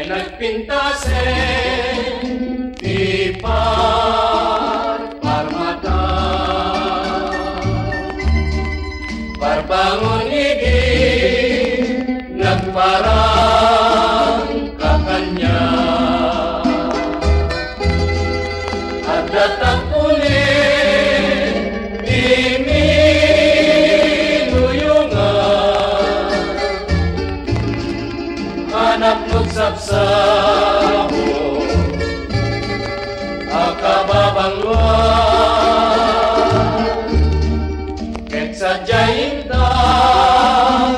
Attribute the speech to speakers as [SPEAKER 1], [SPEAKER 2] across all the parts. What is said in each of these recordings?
[SPEAKER 1] nagpintasin di parmata parbangon idi nagparang kakanya at datang ulit di minuyungan anak mo't sapsaho akababangluan ket sadyain ta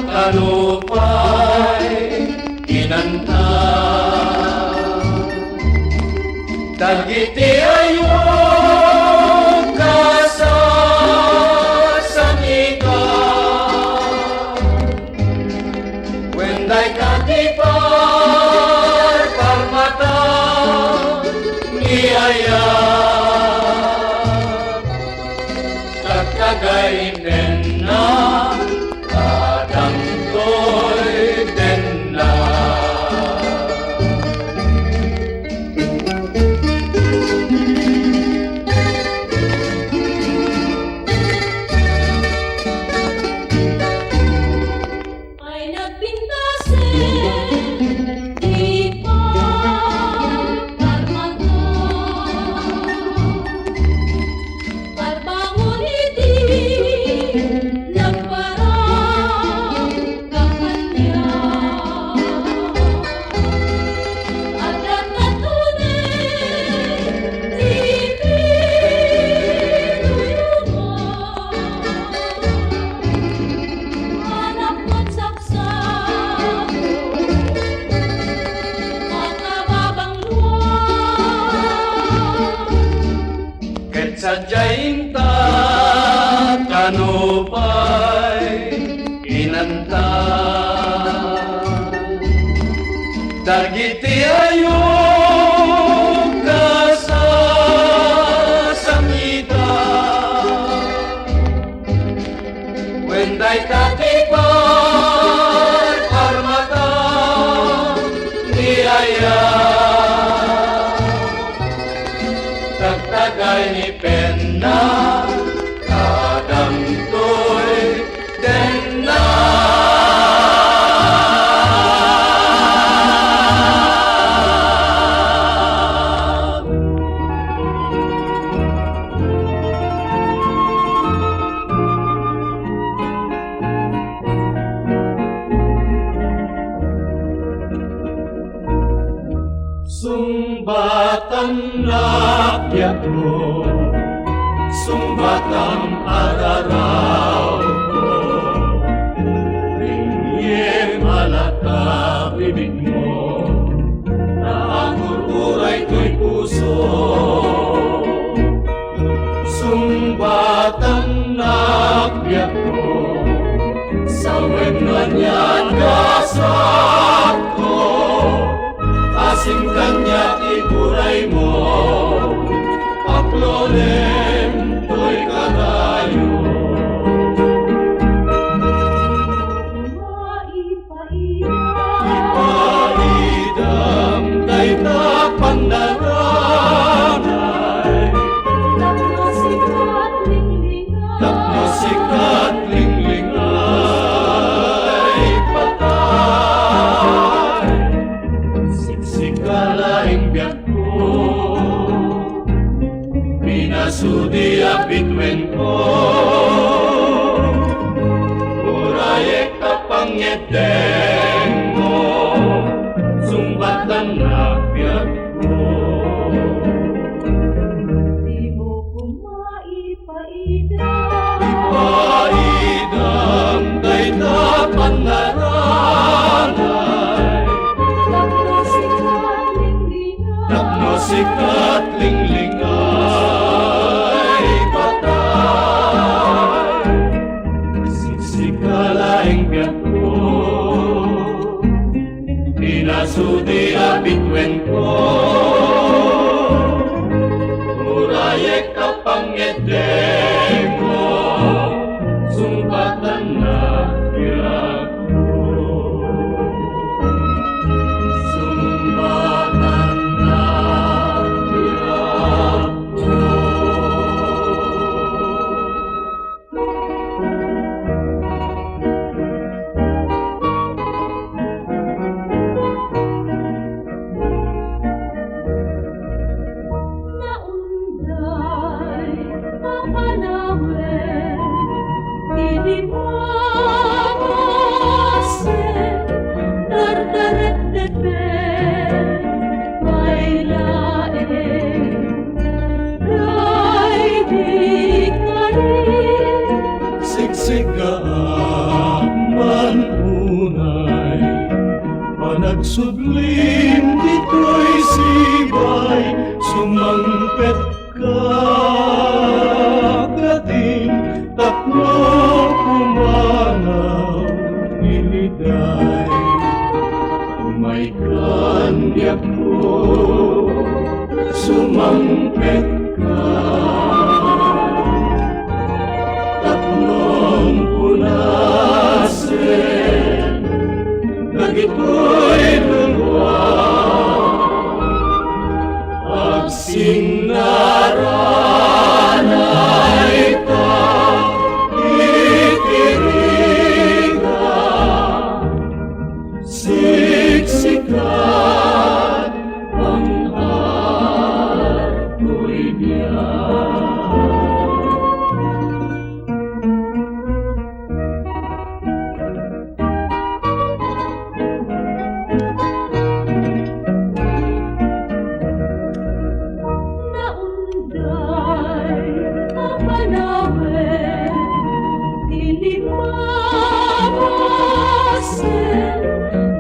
[SPEAKER 1] kanupay inanta dagiti ayo kasasanika wenday katipar parmata niaya kakagain na kadang to'y denna
[SPEAKER 2] ay nagpintasin di parmata parbangon idi nagparang kakanya at nagkatunin di pinuyungan anak mo't sapsaho akababangluan
[SPEAKER 1] ket sadyain ta kanupay inanta dagiti ayo kasasamita wenday katipar parmata niaya tagtagay ni penna kadang to'y denna sumbatan rakyat mo, sumbatan araraw ko, ringyem alata bibig mo, na ang uray ko'y puso. Sumbatan rakyat mo, sa wenwan yan kasat ko, asing kanya iburay mo, aklonem to'y kadayo. Ipaidam kay tapandaranay, tapno sikat linglingay patay. Sikalaing biyak ko, pinasudi abitwen ko, murayek kapangyeteng mo, sumbatan na biyak ko.
[SPEAKER 2] di mo ko maipaidam
[SPEAKER 1] Ipaidam kay tapandaranay, tapno sikat linglingay patay. Sikalaing biyak ko, pinasudi abitwen ko, murayek kapangyeteng mo, sumbatan na biyak ko. Nagsudlim dito'y sibay, sumangpet ka, kating tatlo pumanaw, niliday. May kanyak ko, sumangpet ka, tatlong punasin, nagito'y dulwa, agsing naranay ka, itiriga, siksikat ang ako'y diyan.
[SPEAKER 2] Naunday ang panawin, hindi mabasin,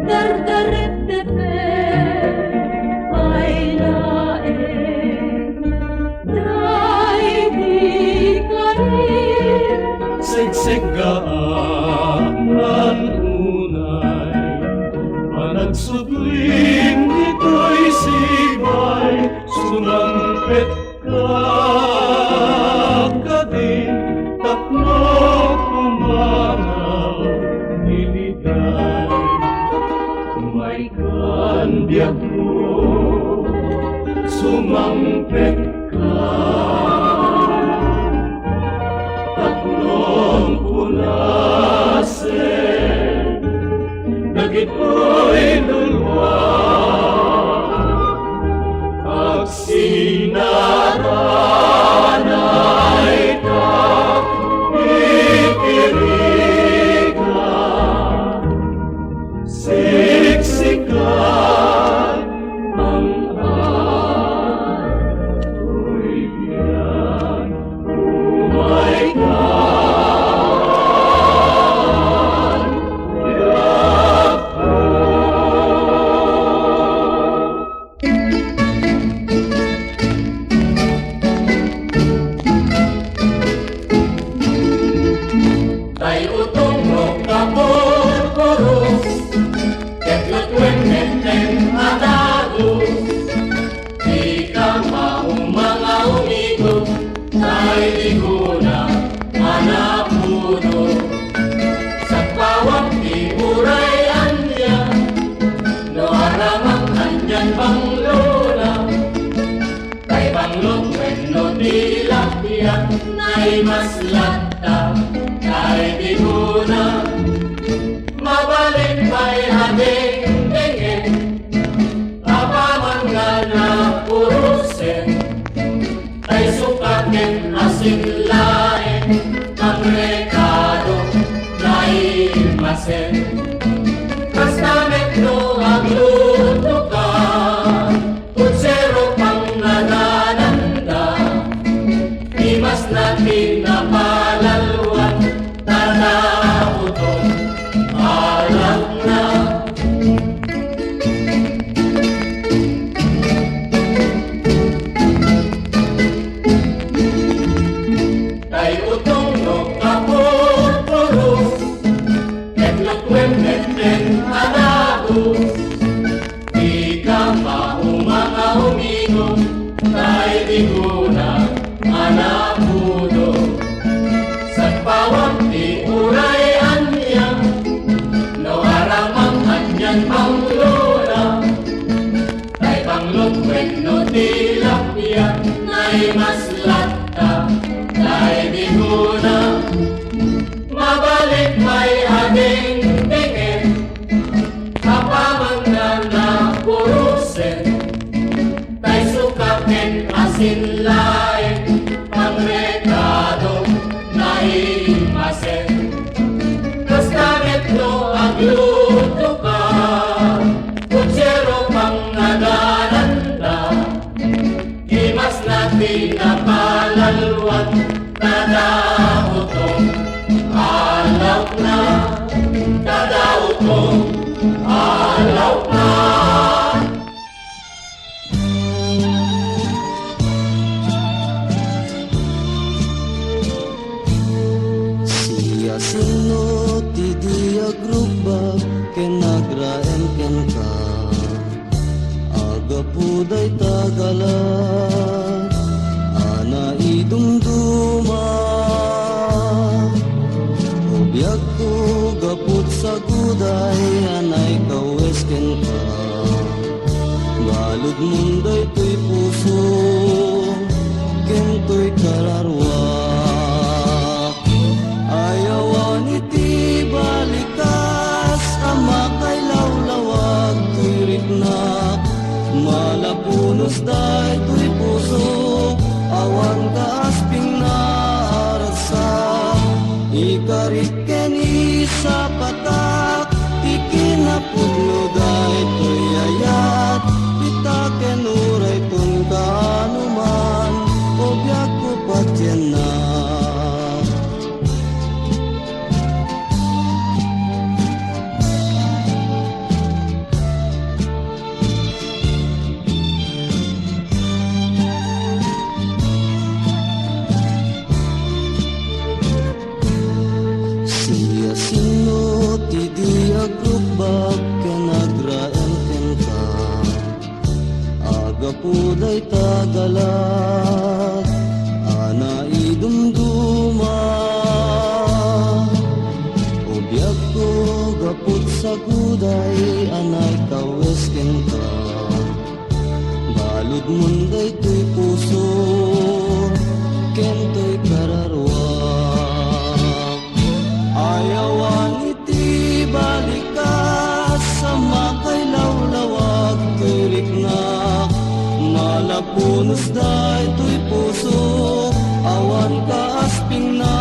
[SPEAKER 2] dardaret-tepe ay laeng, dahil di ka rin.
[SPEAKER 1] Sigsigaan unay, panagsudlim dito'y sibay, sumangpet ka, kating tatlo pumanaw, niliday. May kandiyak ko, sumangpet ka, tatlong punasin, nagito'y dulwa, agsinaranay ka, itiriga, siksikat ang ako'y diyan. Umay ka, tay utong mo kapurpurus, ketlot wenten adagus, di ka maong mga umigo, tay di ko na manapuno. Sa pawang di uray anya, no aramang anyan bang lola, tay banglong wenno di lakyan, nay mas latta, tay di ko na mabalik may hading-dingin, apaman nga na purusin, tay sukatin asin lain, ang rekado na imasin. Basta metro ang luto ka, kutsero pang nanananda, imas natin na palalwan, tanautong alam na. Tay utong no kapurpurus, ketlot wenten adagus, di ka maong mga umigo, tay di ko na anapudo. Sa pawang di uray anya, no aramang
[SPEAKER 3] puday tagalan, ana idumduma. Ubiyag ko gaput sa guday, anay kawesken ka. Balod munday to'y puso, kento'y kararwak. Ayawan iti balikas, ama kay lawlawag to'y riknak. Malapunos day to'y puso, awan kaasping na arasak. Ikariken isa patak, ikinapudlo day to'y ayat. Itaken uray tun kaanuman, obyak ko patyan na. Siya sino ti di agrubak kenagraen ka. Aga puday tagalat, ana idumduma. Ubiyag ko gaput sa guday, anay kawesken ka. Balod munday to'y puso, kento'y kararwak. Ayawan iti balikas, sama kay lawlawag to'y riknak. Malapunos day to'y puso, awan kaasping na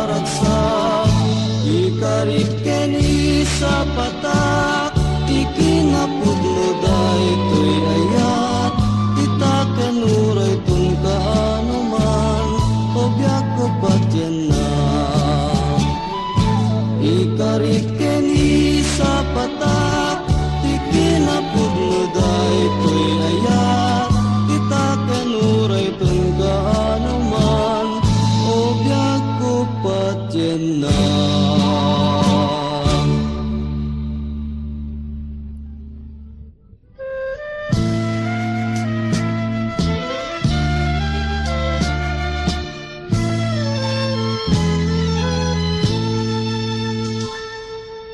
[SPEAKER 3] aratsak. Ikariken isa patak, ikinapudlo day to'y ayat. Itaken uray tun kaanuman, obyak ko patyan na. Ikariken isa patak, ikinapudlo day to'y ayat. Itaken uray tun kaanuman, obyak ko patyan na.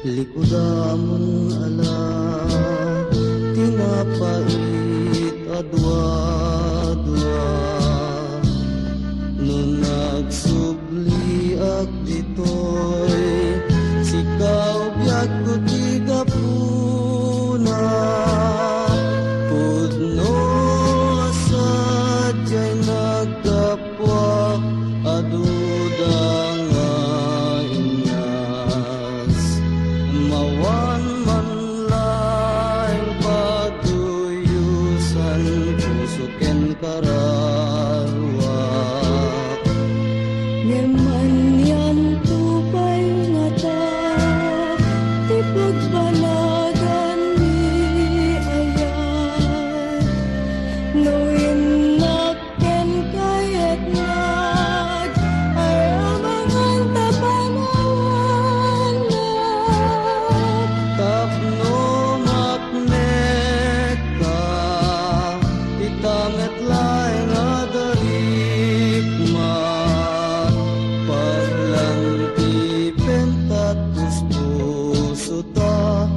[SPEAKER 3] Likudamon ala, tinapait adwa-dwa. Nung nagsubli ak ditoy, sikaw biyag ko tigapuna. Pudno asadyay nagkapwak, adudang nga inyas. Mawan man laing patuyusan, puso ken kararwak.
[SPEAKER 2] Neman yan tupay nga ta, ti pagbalagan ni ayan. No inakken kayat nag, aramangan tapanawan na.
[SPEAKER 3] Tapno maknek ka, itangat laing adarikma. Paglantipen tatus puso ta,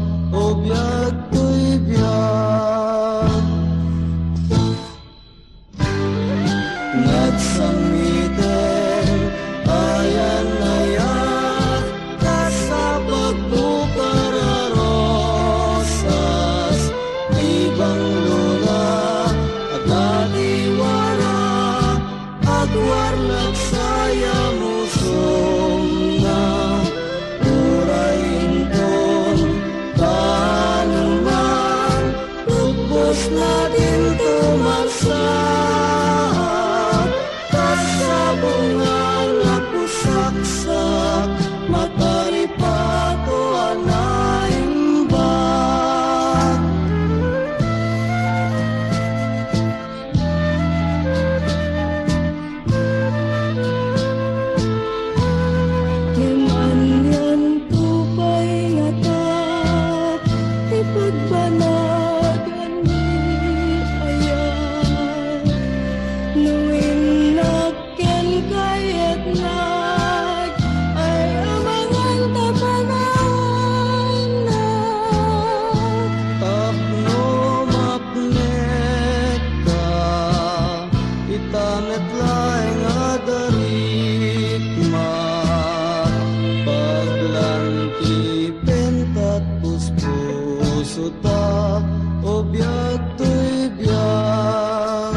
[SPEAKER 3] puso ta o biyag to'y biyag.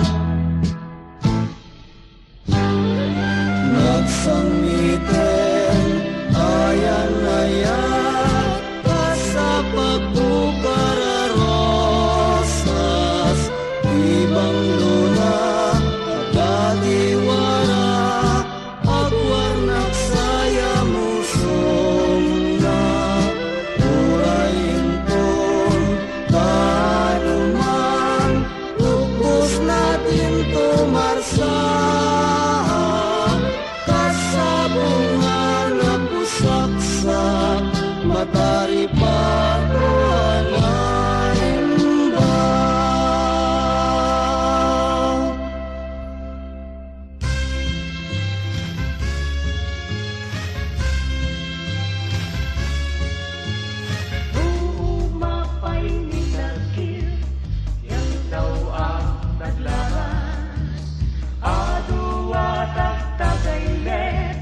[SPEAKER 3] Nagsangiten ayan-ayan ka sa pagbuka rosas, ibang luna agadiwara agwarnak saya musong na urayin tanuman lubos natin tumarsa kasabungan na pusaksak matari patuan imba.
[SPEAKER 1] Umapay ni Nagkil, yan daw ang naglaras. Adu at tagaylet,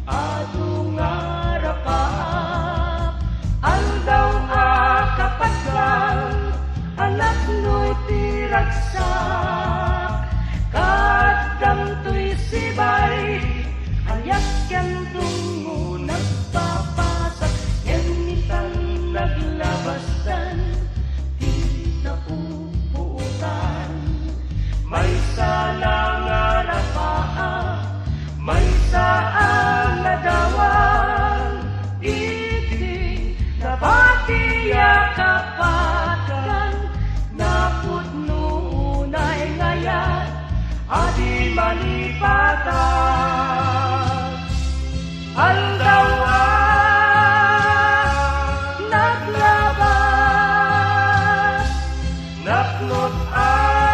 [SPEAKER 1] adu nga rapaap. Ang daw kapatlan, anak no'y tiragsak. Kadam to'y sibay, ayak yan tungo nagpapasak. Yan naglabasan, di napupuutan. May salang rapaa, may saan nadawan. Iti nabatiya kapatan, napudnunay ngayat, adi malipatan. Aldawa naglabas, naklot arapaan,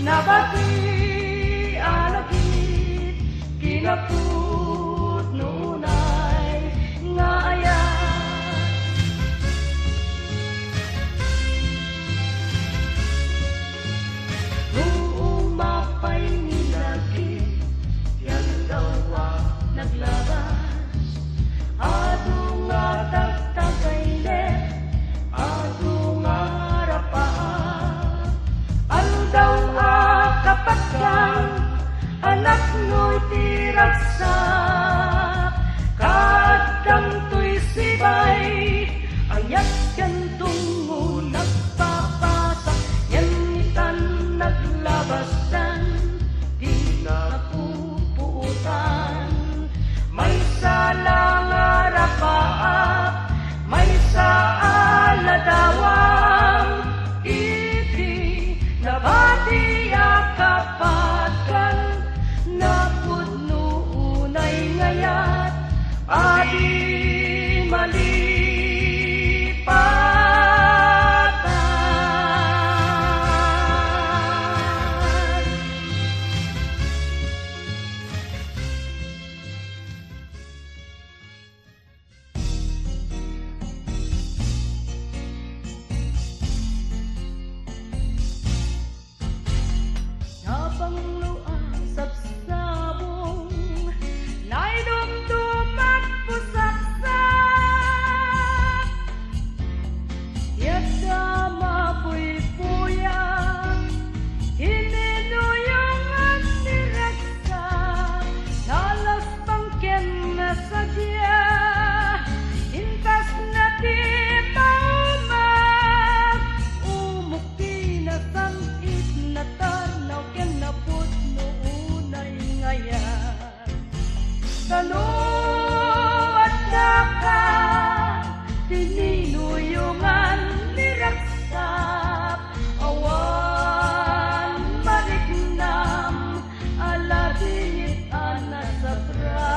[SPEAKER 1] nabati alagit, kinaput nunay ngayan. Umapay ni Nagkil, yan daw naglabas. Adu nga tagaylet, adu nga rapaa. Ang daw kapatlan, anak no'y tiragsak. Kadam to'y sibay, ayak yan tungo nagpapasak. Yan itan naglabasan, di napupuutan. May salang rapaap, may saaladawang. Iti nabati kapatkan, napudnunay ngayat, adi malipatan. Napangluan sabsabong, naidumdumat pusaksak. Yata mapuy-puyan, ininuyungan niragsak. Nalas bangken na sadya, intas na di maumag. Umukti na sangit na tanaw, ken naput noonay ngayan. Tanuat na ka, tininuyungan niragsak. Awan mariknam, aladingit anasabra.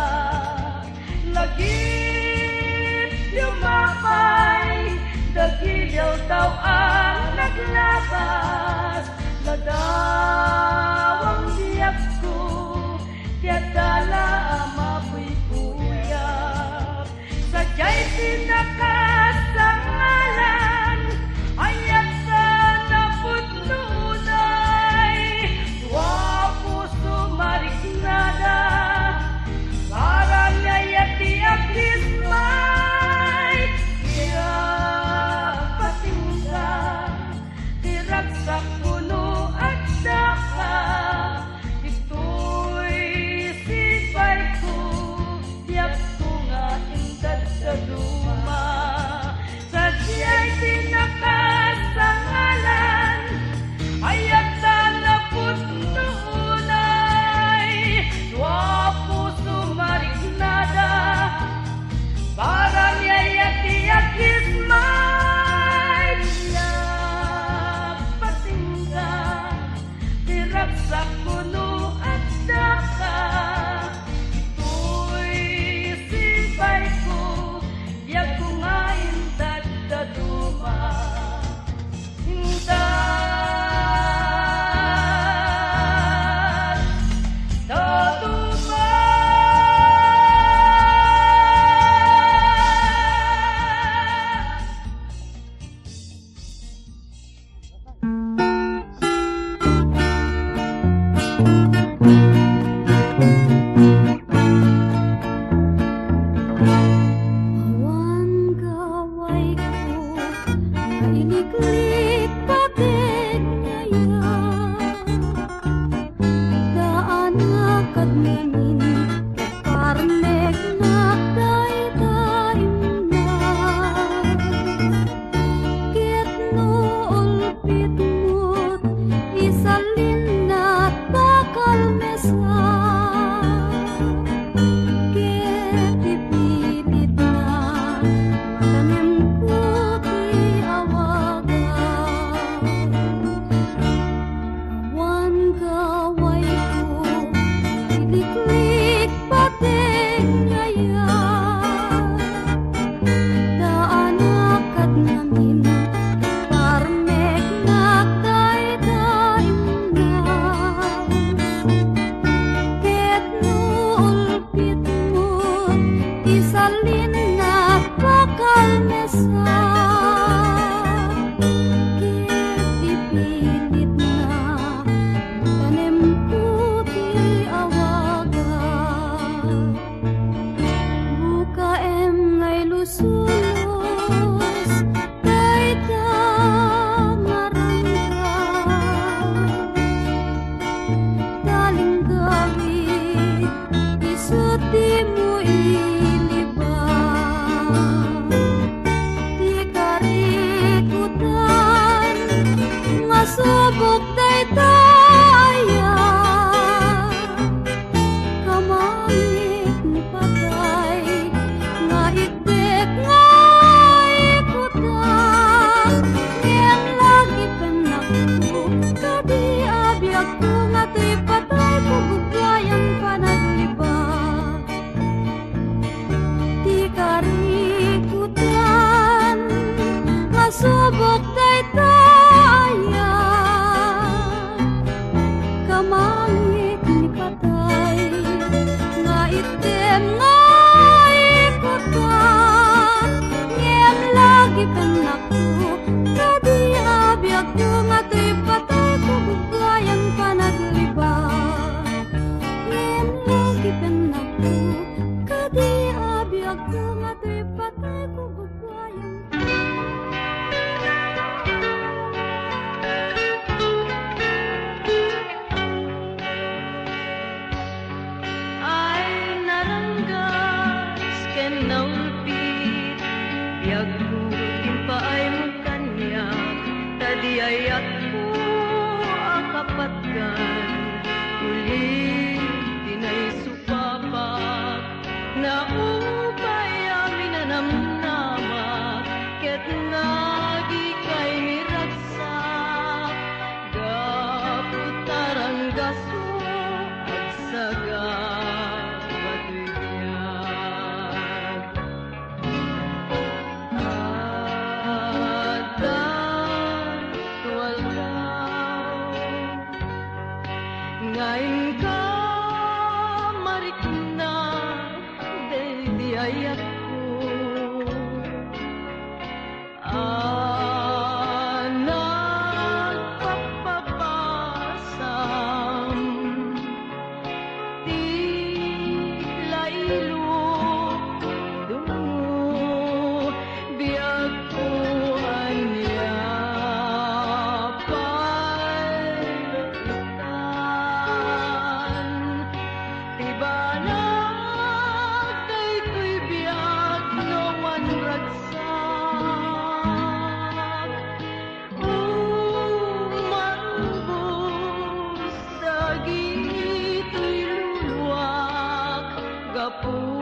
[SPEAKER 1] Lagit lumapay, dagilaw daw ang naglabas. Ladawang diyak ko, tiyadala mapuy-puyap. Sadya'y sinakasangalan, ayak sa napudnunay. Tuwa puso mariknada, para ngayat
[SPEAKER 2] Buka em ngay lusulos Dayta marangga Daling gawi Isut di mo ilibang Di karikutan Ngasubok dayta Kamangit ni patay Nga itik nga ikutan Ngem lagi penakku Kadi abyak ko nga to'y patay Pugugayang panaglibat Di karikutan Nga subok day tayo Kamangit ni patay Nga itim nga ikutan Ngem lagi penakku Kadi abyak ko nga to'y patay Pugugayang panaglibat Ngem lagi penakku Kadi abyak ko nga to'y patay Pugugayang
[SPEAKER 1] ay naranggas ken naulpit biag kurutin pa ay mukanya tadi ayat ko akapatgan uli dinay supapak na upay amin anamnamak ket nagi kay miragsak gaputaran gaso agsaga batuyag adan tuwaldaw ngayon ka marikna di ayat ko nagpapapasam di lailo dungo biag ko anya palitan tibanag kay ko'y biag no one ragsak umarubos dagito'y luluwak gapu